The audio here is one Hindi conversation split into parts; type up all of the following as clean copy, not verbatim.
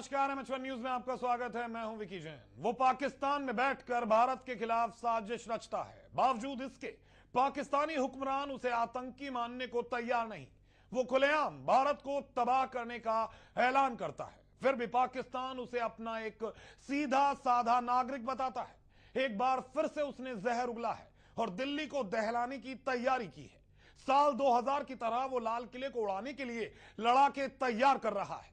नमस्कार, एमएच1 न्यूज में आपका स्वागत है। मैं हूं विकी जैन। वो पाकिस्तान में बैठकर भारत के खिलाफ साजिश रचता है। बावजूद इसके पाकिस्तानी हुक्मरान उसे आतंकी मानने को तैयार नहीं। वो खुलेआम भारत को तबाह करने का ऐलान करता है, फिर भी पाकिस्तान उसे अपना एक सीधा साधा नागरिक बताता है। एक बार फिर से उसने जहर उगला है और दिल्ली को दहलाने की तैयारी की है। साल 2000 की तरह वो लाल किले को उड़ाने के लिए लड़ाके तैयार कर रहा है।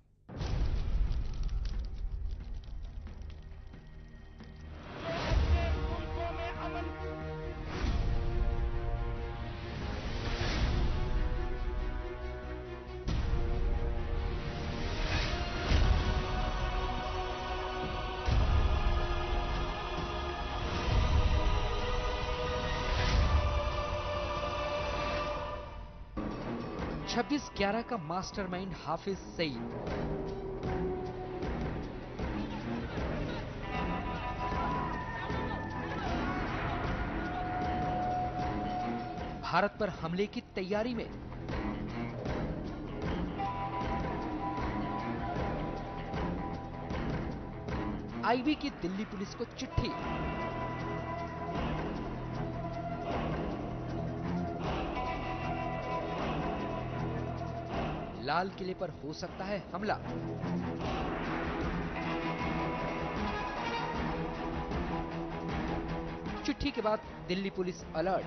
26/11 का मास्टरमाइंड हाफिज सईद। भारत पर हमले की तैयारी में। आईबी की दिल्ली पुलिस को चिट्ठी। लाल किले पर हो सकता है हमला। चिट्ठी के बाद दिल्ली पुलिस अलर्ट।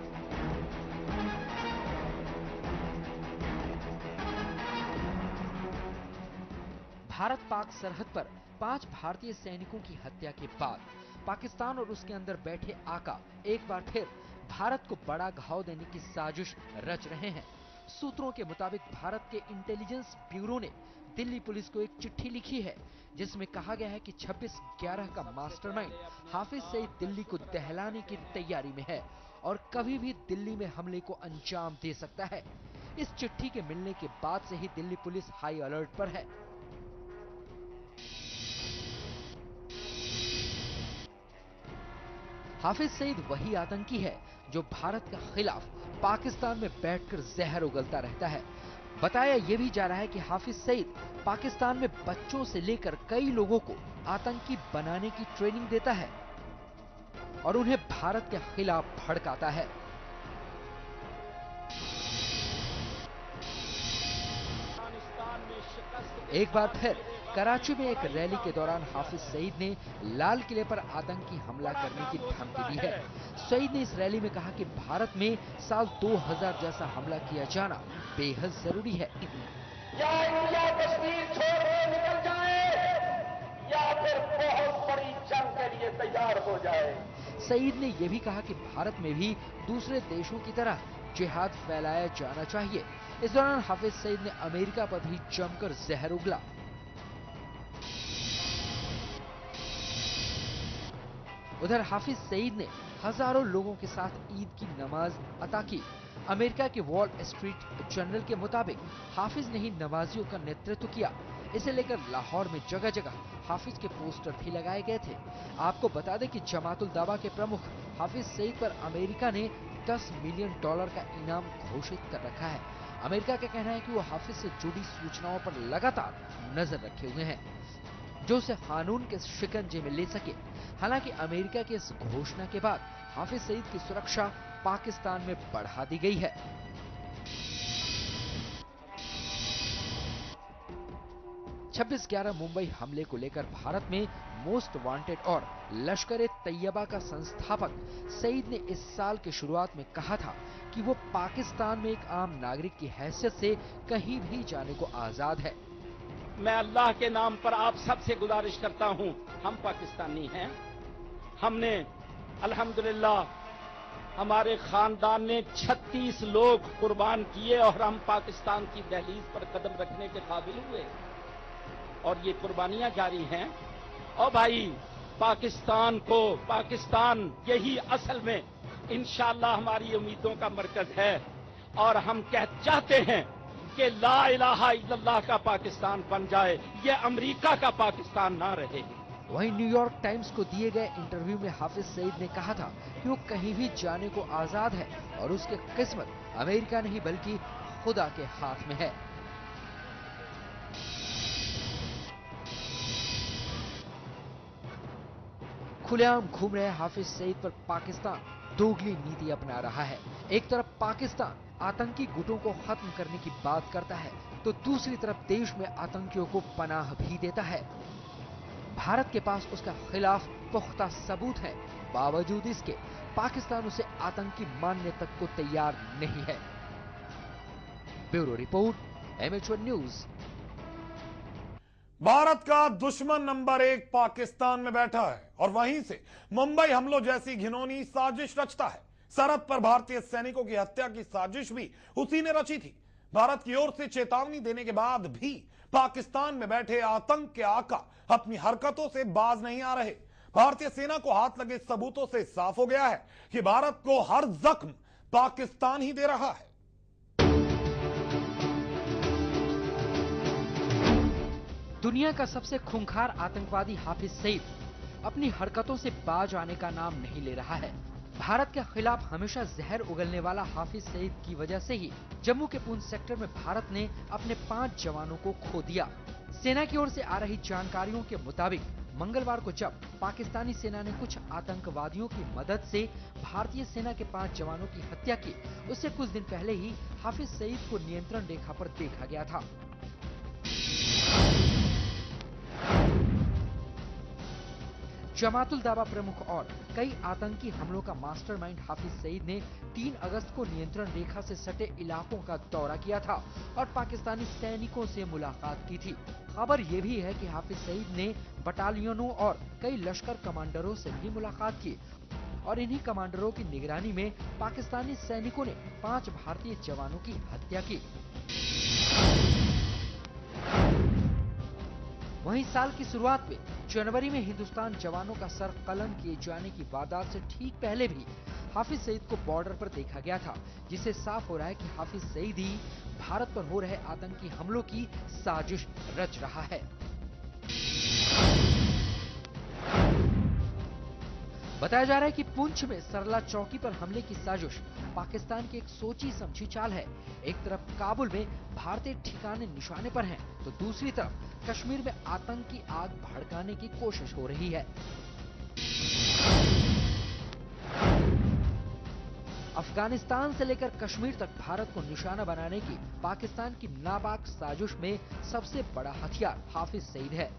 भारत पाक सरहद पर 5 भारतीय सैनिकों की हत्या के बाद पाकिस्तान और उसके अंदर बैठे आका एक बार फिर भारत को बड़ा घाव देने की साजिश रच रहे हैं। सूत्रों के मुताबिक भारत के इंटेलिजेंस ब्यूरो ने दिल्ली पुलिस को एक चिट्ठी लिखी है, जिसमें कहा गया है कि 26/11 का मास्टरमाइंड हाफिज सईद दिल्ली को दहलाने की तैयारी में है और कभी भी दिल्ली में हमले को अंजाम दे सकता है। इस चिट्ठी के मिलने के बाद से ही दिल्ली पुलिस हाई अलर्ट पर है। हाफिज सईद वही आतंकी है जो भारत के खिलाफ पाकिस्तान में बैठकर जहर उगलता रहता है। बताया यह भी जा रहा है कि हाफिज सईद पाकिस्तान में बच्चों से लेकर कई लोगों को आतंकी बनाने की ट्रेनिंग देता है और उन्हें भारत के खिलाफ भड़काता है। एक बार फिर कराची में एक रैली के दौरान हाफिज सईद ने लाल किले पर आतंकी हमला करने की धमकी दी है। सईद ने इस रैली में कहा कि भारत में साल 2000 जैसा हमला किया जाना बेहद जरूरी है। या इंडिया कश्मीर छोड़कर निकल जाए या फिर बहुत बड़ी जंग के लिए तैयार हो जाए। सईद ने यह भी कहा कि भारत में भी दूसरे देशों की तरह जिहाद फैलाया जाना चाहिए। इस दौरान हाफिज सईद ने अमेरिका पर भी जमकर जहर उगला। उधर हाफिज सईद ने हजारों लोगों के साथ ईद की नमाज अता की। अमेरिका के वॉल स्ट्रीट जर्नल के मुताबिक हाफिज ने ही नमाजियों का नेतृत्व किया। इसे लेकर लाहौर में जगह जगह हाफिज के पोस्टर भी लगाए गए थे। आपको बता दें कि जमातुल दावा के प्रमुख हाफिज सईद पर अमेरिका ने $10 मिलियन का इनाम घोषित कर रखा है। अमेरिका का कहना है कि वो हाफिज से जुड़ी सूचनाओं पर लगातार नजर रखे हुए हैं, जो उसे कानून के शिकंजे में ले सके। हालांकि अमेरिका की इस घोषणा के बाद हाफिज सईद की सुरक्षा पाकिस्तान में बढ़ा दी गई है। छब्बीस 11 मुंबई हमले को लेकर भारत में मोस्ट वांटेड और लश्कर-ए-तैयबा का संस्थापक सईद ने इस साल की शुरुआत में कहा था कि वो पाकिस्तान में एक आम नागरिक की हैसियत से कहीं भी जाने को आजाद है। मैं अल्लाह के नाम पर आप सबसे गुजारिश करता हूं, हम पाकिस्तानी हैं। हमने अल्हम्दुलिल्लाह हमारे खानदान ने 36 लोग कुर्बान किए और हम पाकिस्तान की दहलीज पर कदम रखने के काबिल हुए और ये कुर्बानियां जारी हैं। और भाई पाकिस्तान यही असल में इंशाअल्लाह हमारी उम्मीदों का मरकज है और हम चाहते हैं कि ला इलाहा इल्लल्लाह का पाकिस्तान बन जाए, ये अमेरिका का पाकिस्तान ना रहे। वहीं न्यूयॉर्क टाइम्स को दिए गए इंटरव्यू में हाफिज सईद ने कहा था कि वो कहीं भी जाने को आजाद है और उसकी किस्मत अमेरिका नहीं बल्कि खुदा के हाथ में है। खुलेआम घूम रहे हाफिज सईद पर पाकिस्तान दोगली नीति अपना रहा है। एक तरफ पाकिस्तान आतंकी गुटों को खत्म करने की बात करता है, तो दूसरी तरफ देश में आतंकियों को पनाह भी देता है। भारत के पास उसके खिलाफ पुख्ता सबूत है, बावजूद इसके पाकिस्तान उसे आतंकी मानने तक को तैयार नहीं है। Bureau report, MH1 news. Bharat का दुश्मन नंबर 1 पाकिस्तान में बैठा है और वहीं से मुंबई हमलों जैसी घिनौनी साजिश रचता है। सरहद पर भारतीय सैनिकों की हत्या की साजिश भी उसी ने रची थी। भारत की ओर से चेतावनी देने के बाद भी पाकिस्तान में बैठे आतंक के आका अपनी हरकतों से बाज नहीं आ रहे। भारतीय सेना को हाथ लगे सबूतों से साफ हो गया है कि भारत को हर जख्म पाकिस्तान ही दे रहा है। दुनिया का सबसे खूंखार आतंकवादी हाफिज सईद अपनी हरकतों से बाज आने का नाम नहीं ले रहा है। भारत के खिलाफ हमेशा जहर उगलने वाला हाफिज सईद की वजह से ही जम्मू के पूंछ सेक्टर में भारत ने अपने 5 जवानों को खो दिया। सेना की ओर से आ रही जानकारियों के मुताबिक मंगलवार को जब पाकिस्तानी सेना ने कुछ आतंकवादियों की मदद से भारतीय सेना के 5 जवानों की हत्या की, उससे कुछ दिन पहले ही हाफिज सईद को नियंत्रण रेखा पर देखा गया था। जमातुल दावा प्रमुख और कई आतंकी हमलों का मास्टरमाइंड हाफिज सईद ने 3 अगस्त को नियंत्रण रेखा से सटे इलाकों का दौरा किया था और पाकिस्तानी सैनिकों से मुलाकात की थी। खबर ये भी है कि हाफिज सईद ने बटालियनों और कई लश्कर कमांडरों से भी मुलाकात की और इन्हीं कमांडरों की निगरानी में पाकिस्तानी सैनिकों ने 5 भारतीय जवानों की हत्या की। वहीं साल की शुरुआत में जनवरी में हिंदुस्तान जवानों का सर कलम किए जाने की वारदात से ठीक पहले भी हाफिज सईद को बॉर्डर पर देखा गया था, जिससे साफ हो रहा है कि हाफिज सईद ही भारत पर हो रहे आतंकी हमलों की साजिश रच रहा है। बताया जा रहा है कि पुंछ में सरला चौकी पर हमले की साजिश पाकिस्तान की एक सोची समझी चाल है। एक तरफ काबुल में भारतीय ठिकाने निशाने पर हैं, तो दूसरी तरफ कश्मीर में आतंकी आग भड़काने की कोशिश हो रही है। अफगानिस्तान से लेकर कश्मीर तक भारत को निशाना बनाने की पाकिस्तान की नापाक साजिश में सबसे बड़ा हथियार हाफिज सईद है।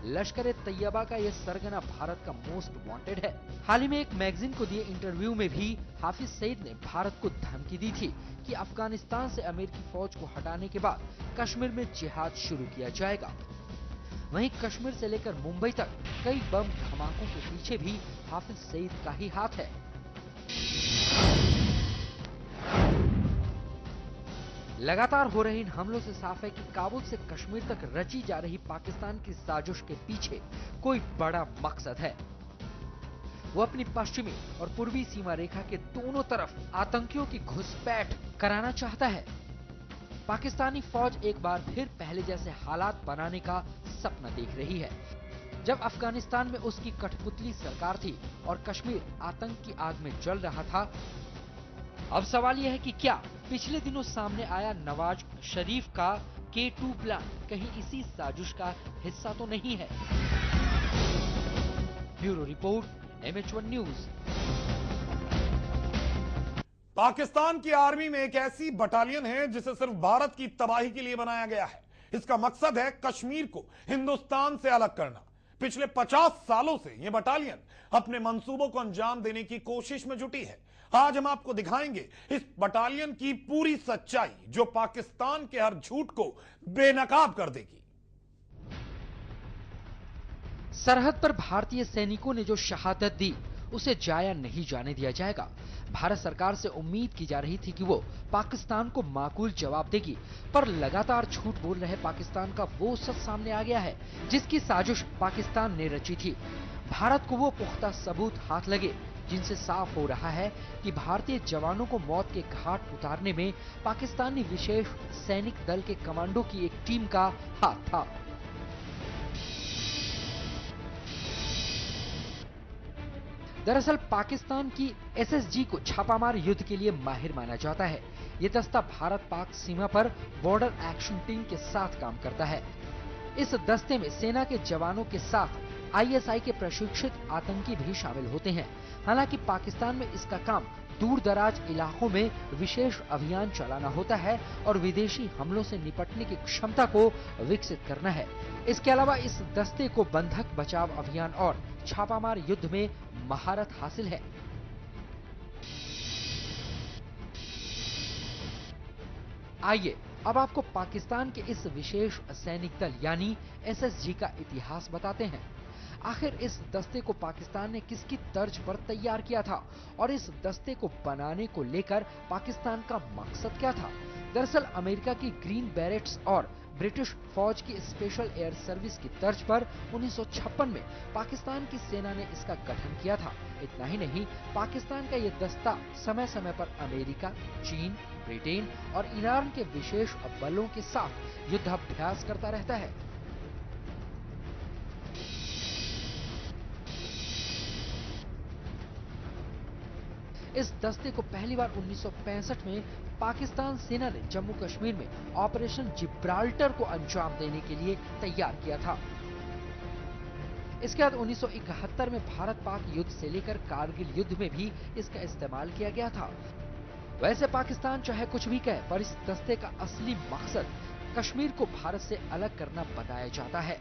लश्कर-ए-तैयबा का यह सरगना भारत का मोस्ट वांटेड है। हाल ही में एक मैगजीन को दिए इंटरव्यू में भी हाफिज सईद ने भारत को धमकी दी थी कि अफगानिस्तान से अमेरिकी फौज को हटाने के बाद कश्मीर में जिहाद शुरू किया जाएगा। वहीं कश्मीर से लेकर मुंबई तक कई बम धमाकों के पीछे भी हाफिज सईद का ही हाथ है। लगातार हो रहे इन हमलों से साफ है कि काबुल से कश्मीर तक रची जा रही पाकिस्तान की साजिश के पीछे कोई बड़ा मकसद है। वो अपनी पश्चिमी और पूर्वी सीमा रेखा के दोनों तरफ आतंकियों की घुसपैठ कराना चाहता है। पाकिस्तानी फौज एक बार फिर पहले जैसे हालात बनाने का सपना देख रही है। जब अफगानिस्तान में उसकी कठपुतली सरकार थी और कश्मीर आतंक की आग में जल रहा था, अब सवाल यह है कि क्या पिछले दिनों सामने आया नवाज शरीफ का K2 प्लान कहीं इसी साजिश का हिस्सा तो नहीं है। Bureau report, MH1 news. Pakistan की आर्मी में एक ऐसी बटालियन है जिसे सिर्फ भारत की तबाही के लिए बनाया गया है। इसका मकसद है कश्मीर को हिंदुस्तान से अलग करना। पिछले 50 सालों से यह बटालियन अपने मंसूबों को अंजाम देने की कोशिश में जुटी है। आज हम आपको दिखाएंगे इस बटालियन की पूरी सच्चाई, जो पाकिस्तान के हर झूठ को बेनकाब कर देगी। सरहद पर भारतीय सैनिकों ने जो शहादत दी, उसे जाया नहीं जाने दिया जाएगा। भारत सरकार से उम्मीद की जा रही थी कि वो पाकिस्तान को माकूल जवाब देगी, पर लगातार झूठ बोल रहे पाकिस्तान का वो सच सामने आ गया है जिसकी साजिश पाकिस्तान ने रची थी। भारत को वो पुख्ता सबूत हाथ लगे जिनसे साफ हो रहा है कि भारतीय जवानों को मौत के घाट उतारने में पाकिस्तानी विशेष सैनिक दल के कमांडो की एक टीम का हाथ था। दरअसल पाकिस्तान की SSG को छापामार युद्ध के लिए माहिर माना जाता है। ये दस्ता भारत पाक सीमा पर बॉर्डर एक्शन टीम के साथ काम करता है। इस दस्ते में सेना के जवानों के साथ आईएसआई के प्रशिक्षित आतंकी भी शामिल होते हैं। हालांकि पाकिस्तान में इसका काम दूर दराज इलाकों में विशेष अभियान चलाना होता है और विदेशी हमलों से निपटने की क्षमता को विकसित करना है। इसके अलावा इस दस्ते को बंधक बचाव अभियान और छापामार युद्ध में महारत हासिल है। आइए अब आपको पाकिस्तान के इस विशेष सैनिक दल यानी एसएसजी का इतिहास बताते हैं। आखिर इस दस्ते को पाकिस्तान ने किसकी तर्ज पर तैयार किया था और इस दस्ते को बनाने को लेकर पाकिस्तान का मकसद क्या था? दरअसल अमेरिका की ग्रीन बैरेट्स और ब्रिटिश फौज की स्पेशल एयर सर्विस की तर्ज पर 1956 में पाकिस्तान की सेना ने इसका गठन किया था। इतना ही नहीं, पाकिस्तान का ये दस्ता समय समय पर अमेरिका, चीन, ब्रिटेन और ईरान के विशेष बलों के साथ युद्धाभ्यास करता रहता है। इस दस्ते को पहली बार 1965 में पाकिस्तान सेना ने जम्मू कश्मीर में ऑपरेशन जिब्राल्टर को अंजाम देने के लिए तैयार किया था। इसके बाद 1971 में भारत पाक युद्ध से लेकर कारगिल युद्ध में भी इसका इस्तेमाल किया गया था। वैसे पाकिस्तान चाहे कुछ भी कहे, पर इस दस्ते का असली मकसद कश्मीर को भारत से अलग करना बताया जाता है।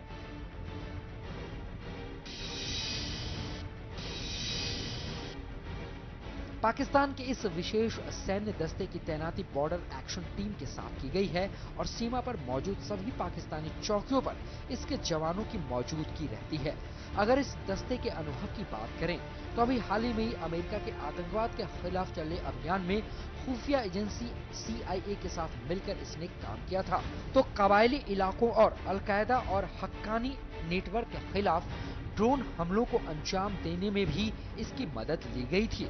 पाकिस्तान के इस विशेष सैन्य दस्ते की तैनाती बॉर्डर एक्शन टीम के साथ की गई है और सीमा पर मौजूद सभी पाकिस्तानी चौकियों पर इसके जवानों की मौजूदगी रहती है। अगर इस दस्ते के अनुभव की बात करें तो अभी हाल ही में ही अमेरिका के आतंकवाद के खिलाफ चले अभियान में खुफिया एजेंसी CIA के साथ मिलकर इसने काम किया था। तो कबायली इलाकों और अलकायदा और हक्कानी नेटवर्क के खिलाफ ड्रोन हमलों को अंजाम देने में भी इसकी मदद ली गई थी।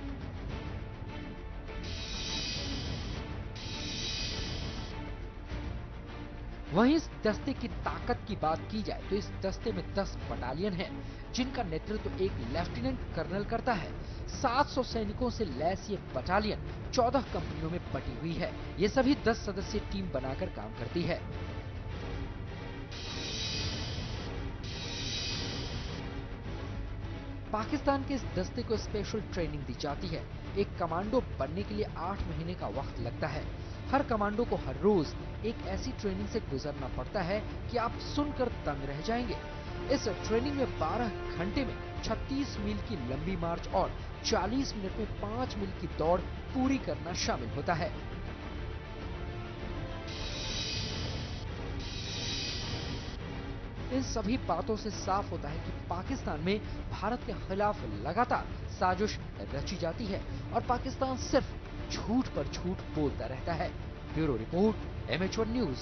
वहीं इस दस्ते की ताकत की बात की जाए तो इस दस्ते में 10 बटालियन हैं, जिनका नेतृत्व एक लेफ्टिनेंट कर्नल करता है। 700 सैनिकों से लैस ये बटालियन 14 कंपनियों में बटी हुई है। ये सभी 10 सदस्यीय टीम बनाकर काम करती है। पाकिस्तान के इस दस्ते को स्पेशल ट्रेनिंग दी जाती है। एक कमांडो बनने के लिए 8 महीने का वक्त लगता है। हर कमांडो को हर रोज एक ऐसी ट्रेनिंग से गुजरना पड़ता है कि आप सुनकर दंग रह जाएंगे। इस ट्रेनिंग में 12 घंटे में 36 मील की लंबी मार्च और 40 मिनट में 5 मील की दौड़ पूरी करना शामिल होता है। इन सभी बातों से साफ होता है कि पाकिस्तान में भारत के खिलाफ लगातार साजिश रची जाती है और पाकिस्तान सिर्फ झूठ पर झूठ बोलता रहता है। Bureau report, MH1 news.